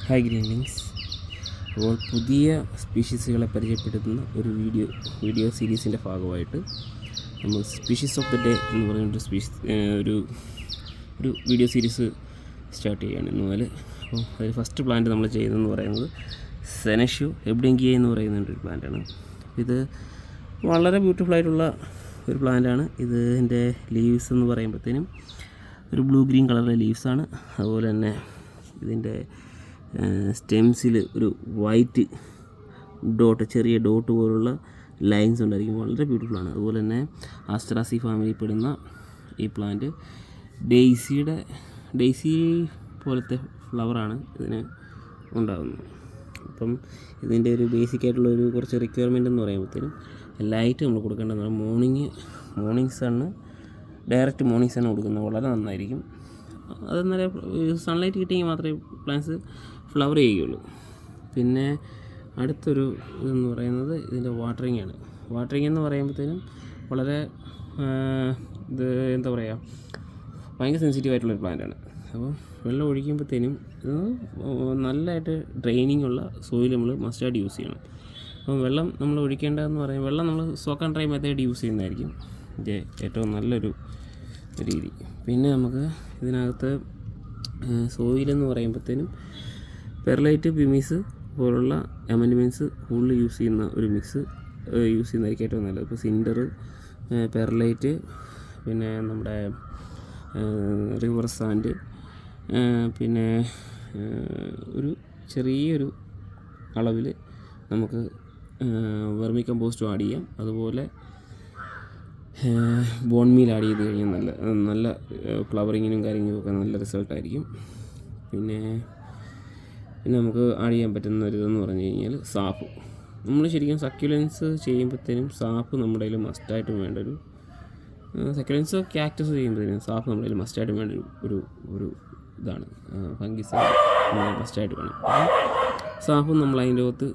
Hi ഗ്രീനിങ്സ്. അപ്പോൾ പുതിയ സ്പീഷീസുകളെ പരിചയപ്പെടുത്തുന്ന ഒരു വീഡിയോ സീരീസിൻ്റെ ഭാഗമായിട്ട് നമ്മൾ സ്പീഷീസ് ഓഫ് ദ ഡേ എന്ന് പറയുന്ന ഒരു വീഡിയോ സീരീസ് സ്റ്റാർട്ട് ചെയ്യുകയാണ് ഇന്ന് മുതൽ. അപ്പോൾ അതിൽ ഫസ്റ്റ് പ്ലാന്റ് നമ്മൾ ചെയ്യുന്നതെന്ന് പറയുന്നത് സെനഷ്യോ എബ്ഡെങ്കിയ എന്ന് പറയുന്ന ഒരു പ്ലാന്റാണ്. ഇത് വളരെ ബ്യൂട്ടിഫുൾ ആയിട്ടുള്ള ഒരു പ്ലാന്റാണ്. ഇതിൻ്റെ ലീവ്സ് എന്ന് പറയുമ്പോഴത്തേനും ഒരു ബ്ലൂ ഗ്രീൻ കളറിലെ ലീവ്സാണ്. അതുപോലെ തന്നെ ഇതിൻ്റെ സ്റ്റെംസിൽ ഒരു വൈറ്റ് ഡോട്ട്, ചെറിയ ഡോട്ട് പോലുള്ള ലൈൻസ് ഉണ്ടായിരിക്കും. വളരെ ബ്യൂട്ടിഫുള്ളാണ്. അതുപോലെ തന്നെ ആസ്ട്രാസി ഫാമിലിയിൽ പെടുന്ന ഈ പ്ലാന്റ് ഡെയ്സി പോലത്തെ ഫ്ലവറാണ് ഇതിന് ഉണ്ടാകുന്നത്. അപ്പം ഇതിൻ്റെ ഒരു ബേസിക്കായിട്ടുള്ള കുറച്ച് റിക്വയർമെൻ്റ് എന്ന് പറയുമ്പോഴത്തേനും ലൈറ്റ് നമ്മൾ കൊടുക്കേണ്ടതാണ്. Morning sun, direct morning sun കൊടുക്കുന്നത് വളരെ നന്നായിരിക്കും. അതെന്നാലും സൺലൈറ്റ് കിട്ടിയെങ്കിൽ മാത്രമേ പ്ലാന്റ്സ് ഫ്ലവർ ചെയ്യുകയുള്ളൂ. പിന്നെ അടുത്തൊരു ഇതെന്ന് പറയുന്നത് ഇതിൻ്റെ വാട്ടറിങ് ആണ്. വാട്ടറിങ് എന്ന് പറയുമ്പോഴത്തേനും വളരെ എന്താ പറയുക, ഭയങ്കര സെൻസിറ്റീവ് ആയിട്ടുള്ളൊരു പ്ലാന്റാണ്. അപ്പോൾ വെള്ളം ഒഴിക്കുമ്പോഴത്തേനും നല്ലതായിട്ട് ഡ്രെയിനിങ് ഉള്ള സോയിൽ നമ്മൾ മസ്റ്റായിട്ട് യൂസ് ചെയ്യണം. അപ്പോൾ വെള്ളം നമ്മൾ ഒഴിക്കേണ്ടതെന്ന് പറയുമ്പോൾ വെള്ളം നമ്മൾ soak and dry method use ചെയ്യുന്നതായിരിക്കും ഇതിൻ്റെ ഏറ്റവും നല്ലൊരു രീതി. പിന്നെ നമുക്ക് ഇതിനകത്ത് സോയിലെന്ന് പറയുമ്പോഴത്തേനും പെർലൈറ്റ്, പ്യൂമിസ് പോലുള്ള അമെൻമെൻറ്റ്സ് കൂടുതൽ യൂസ് ചെയ്യുന്ന ഒരു മിക്സ് യൂസ് ചെയ്യുന്നതായിരിക്കും ഏറ്റവും നല്ലത്. ഇപ്പോൾ സിൻഡർ, പെർലൈറ്റ്, പിന്നെ നമ്മുടെ റിവർ സാൻഡ്, പിന്നെ ഒരു ചെറിയൊരു അളവിൽ നമുക്ക് വെർമി കമ്പോസ്റ്റും ആഡ് ചെയ്യാം. അതുപോലെ ബോൺ മീൽ ആഡ് ചെയ്ത് കഴിഞ്ഞാൽ നല്ല ഫ്ലവറിങ്ങിനും കാര്യങ്ങൾക്കൊക്കെ നല്ല റിസൾട്ടായിരിക്കും. പിന്നെ നമുക്ക് ആഡ് ചെയ്യാൻ പറ്റുന്ന ഒരു ഇതെന്ന് പറഞ്ഞു കഴിഞ്ഞാൽ സാപ്പ്. നമ്മൾ ശരിക്കും സക്യുലൻസ് ചെയ്യുമ്പോഴത്തേനും സാപ്പ് നമ്മുടെ കയ്യിൽ മസ്റ്റായിട്ടും വേണ്ട സക്യുലൻസ് ക്യാക്ടസ് ചെയ്യുമ്പോഴത്തേനും സാപ്പ് നമ്മുടെ കയ്യിൽ മസ്റ്റായിട്ടും വേണ്ട ഒരു ഇതാണ്. ഫംഗിസൈഡ് മസ്റ്റായിട്ട് വേണം. സാപ്പും നമ്മൾ അതിൻ്റെ അകത്ത്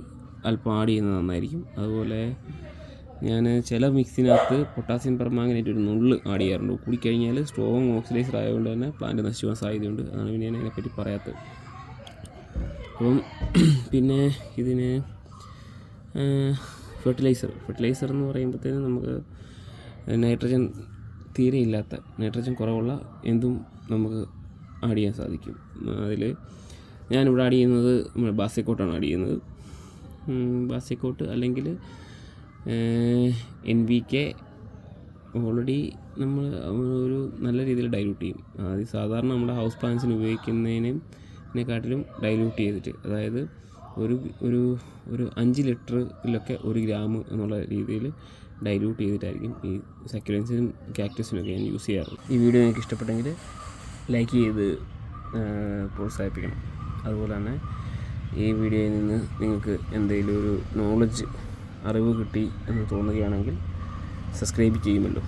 അല്പം ആഡ് ചെയ്യുന്നത് നന്നായിരിക്കും. അതുപോലെ ഞാൻ ചില മിക്സിനകത്ത് പൊട്ടാസ്യം പെർമാംഗനേറ്റ് ഒരു നുള്ള് ആഡ് ചെയ്യാറുണ്ട്. കൂടിക്കഴിഞ്ഞാൽ സ്ട്രോങ് ഓക്സിഡൈസർ ആയതുകൊണ്ട് തന്നെ പ്ലാന്റ് നശിച്ചു പോകാൻ സാധ്യതയുണ്ട്. അതാണ് പിന്നെ ഞാൻ അതിനെപ്പറ്റി പറയാത്തത്. അപ്പം പിന്നെ ഇതിന് ഫെർട്ടിലൈസർ എന്ന് പറയുമ്പോഴത്തേനും നമുക്ക് നൈട്രജൻ തീരെ ഇല്ലാത്ത, നൈട്രജൻ കുറവുള്ള എന്തും നമുക്ക് ആഡ് ചെയ്യാൻ സാധിക്കും. അതിൽ ഞാനിവിടെ ആഡ് ചെയ്യുന്നത് ബാസിക്കോട്ടാണ് ആഡ് ചെയ്യുന്നത്. ബാസിക്കോട്ട് അല്ലെങ്കിൽ NPK ഓൾറെഡി നമ്മൾ ഒരു നല്ല രീതിയിൽ ഡൈല്യൂട്ട് ചെയ്യും. അത് സാധാരണ നമ്മുടെ ഹൗസ് പ്ലാന്റ്സിന് ഉപയോഗിക്കുന്നതിനെക്കാട്ടിലും ഡൈല്യൂട്ട് ചെയ്തിട്ട്, അതായത് ഒരു 5 ലിറ്ററിലൊക്കെ 1 ഗ്രാം എന്നുള്ള രീതിയിൽ ഡൈല്യൂട്ട് ചെയ്തിട്ടായിരിക്കും ഈ സക്യുലൻസിനും കാക്ടസിനൊക്കെ ഞാൻ യൂസ് ചെയ്യാറുള്ളത്. ഈ വീഡിയോ നിങ്ങൾക്ക് ഇഷ്ടപ്പെട്ടെങ്കിൽ ലൈക്ക് ചെയ്ത് പ്രോത്സാഹിപ്പിക്കണം. അതുപോലെ തന്നെ ഈ വീഡിയോയിൽ നിന്ന് നിങ്ങൾക്ക് എന്തെങ്കിലും ഒരു അറിവ് കിട്ടി എന്ന് തോന്നുകയാണെങ്കിൽ സബ്സ്ക്രൈബ് ചെയ്യുമല്ലോ.